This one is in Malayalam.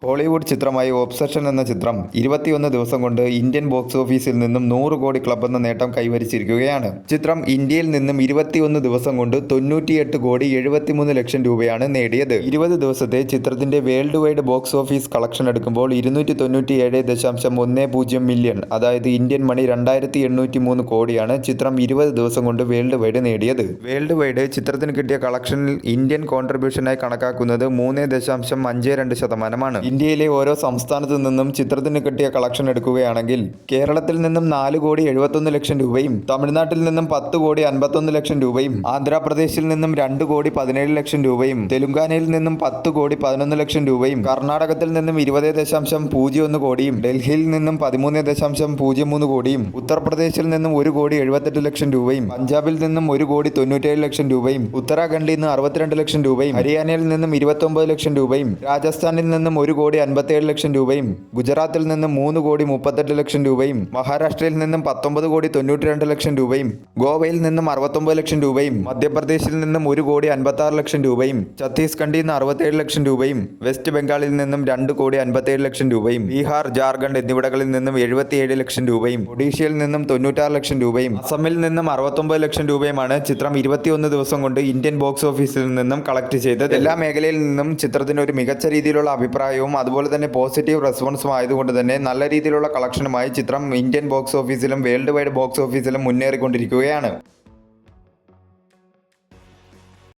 ഹോളിവുഡ് ചിത്രമായ ഒബ്സഷൻ എന്ന ചിത്രം 21 ദിവസം കൊണ്ട് ഇന്ത്യൻ ബോക്സ് ഓഫീസിൽ നിന്നും 100 കോടി ക്ലബ് എന്ന നേട്ടം കൈവരിച്ചിരിക്കുകയാണ്. ചിത്രം ഇന്ത്യയിൽ നിന്നും 21 ദിവസം കൊണ്ട് 98 കോടി 73 ലക്ഷം രൂപയാണ് നേടിയത്. 20 ദിവസത്തെ ചിത്രത്തിന്റെ world wide box office collection എടുക്കുമ്പോൾ 297.10 മില്യൺ, അതായത് ഇന്ത്യൻ മണി 2803 കോടിയാണ് ചിത്രം 20 ദിവസം കൊണ്ട് വേൾഡ് വൈഡ് നേടിയത്. വേൾഡ് വൈഡ് ചിത്രത്തിന് കിട്ടിയ കളക്ഷനിൽ ഇന്ത്യൻ കോൺട്രിബ്യൂഷനായി കണക്കാക്കുന്നത് 3.52%. ഇന്ത്യയിലെ ഓരോ സംസ്ഥാനത്തു നിന്നും ചിത്രത്തിന് കിട്ടിയ കളക്ഷൻ എടുക്കുകയാണെങ്കിൽ കേരളത്തിൽ നിന്നും 4 കോടി 71 ലക്ഷം രൂപയും, തമിഴ്നാട്ടിൽ നിന്നും 10 കോടി 51 ലക്ഷം രൂപയും, ആന്ധ്രാപ്രദേശിൽ നിന്നും 2 കോടി 17 ലക്ഷം രൂപയും, തെലുങ്കാനയിൽ നിന്നും 10 കോടി 11 ലക്ഷം രൂപയും, കർണാടകത്തിൽ നിന്നും 20.01 കോടിയും, ഡൽഹിയിൽ നിന്നും 13.03 കോടിയും, ഉത്തർപ്രദേശിൽ നിന്നും 1 കോടി 78 ലക്ഷം രൂപയും, പഞ്ചാബിൽ നിന്നും 1 കോടി 97 ലക്ഷം രൂപയും, ഉത്തരാഖണ്ഡിൽ നിന്ന് 62 ലക്ഷം രൂപയും, ഹരിയാനയിൽ നിന്നും 29 ലക്ഷം രൂപയും, രാജസ്ഥാനിൽ നിന്നും 1 കോടി 57 ലക്ഷം രൂപയും, ഗുജറാത്തിൽ നിന്നും 3 കോടി 38 ലക്ഷം രൂപയും, മഹാരാഷ്ട്രയിൽ നിന്നും 19 കോടി 92 ലക്ഷം രൂപയും, ഗോവയിൽ നിന്നും 69 ലക്ഷം രൂപയും, മധ്യപ്രദേശിൽ നിന്നും 1 കോടി 56 ലക്ഷം രൂപയും, ഛത്തീസ്ഗഡിൽ നിന്ന് 67 ലക്ഷം രൂപയും, വെസ്റ്റ് ബംഗാളിൽ നിന്നും 2 കോടി 57 ലക്ഷം രൂപയും, ബീഹാർ, ജാർഖണ്ഡ് എന്നിവിടങ്ങളിൽ നിന്നും 77 ലക്ഷം രൂപയും, ഒഡീഷയിൽ നിന്നും 96 ലക്ഷം രൂപയും, അസമിൽ നിന്നും 69 ലക്ഷം രൂപയുമാണ് ചിത്രം 21 ദിവസം കൊണ്ട് ഇന്ത്യൻ ബോക്സ് ഓഫീസിൽ നിന്നും കളക്ട് ചെയ്തത്. എല്ലാ മേഖലയിൽ നിന്നും ചിത്രത്തിന് ഒരു മികച്ച രീതിയിലുള്ള അഭിപ്രായവും അതുപോലെ തന്നെ പോസിറ്റീവ് റെസ്പോൺസും ആയതുകൊണ്ട് തന്നെ നല്ല രീതിയിലുള്ള കളക്ഷനുമായി ചിത്രം ഇന്ത്യൻ ബോക്സ് ഓഫീസിലും വേൾഡ് വൈഡ് ബോക്സ് ഓഫീസിലും മുന്നേറിക്കൊണ്ടിരിക്കുകയാണ്.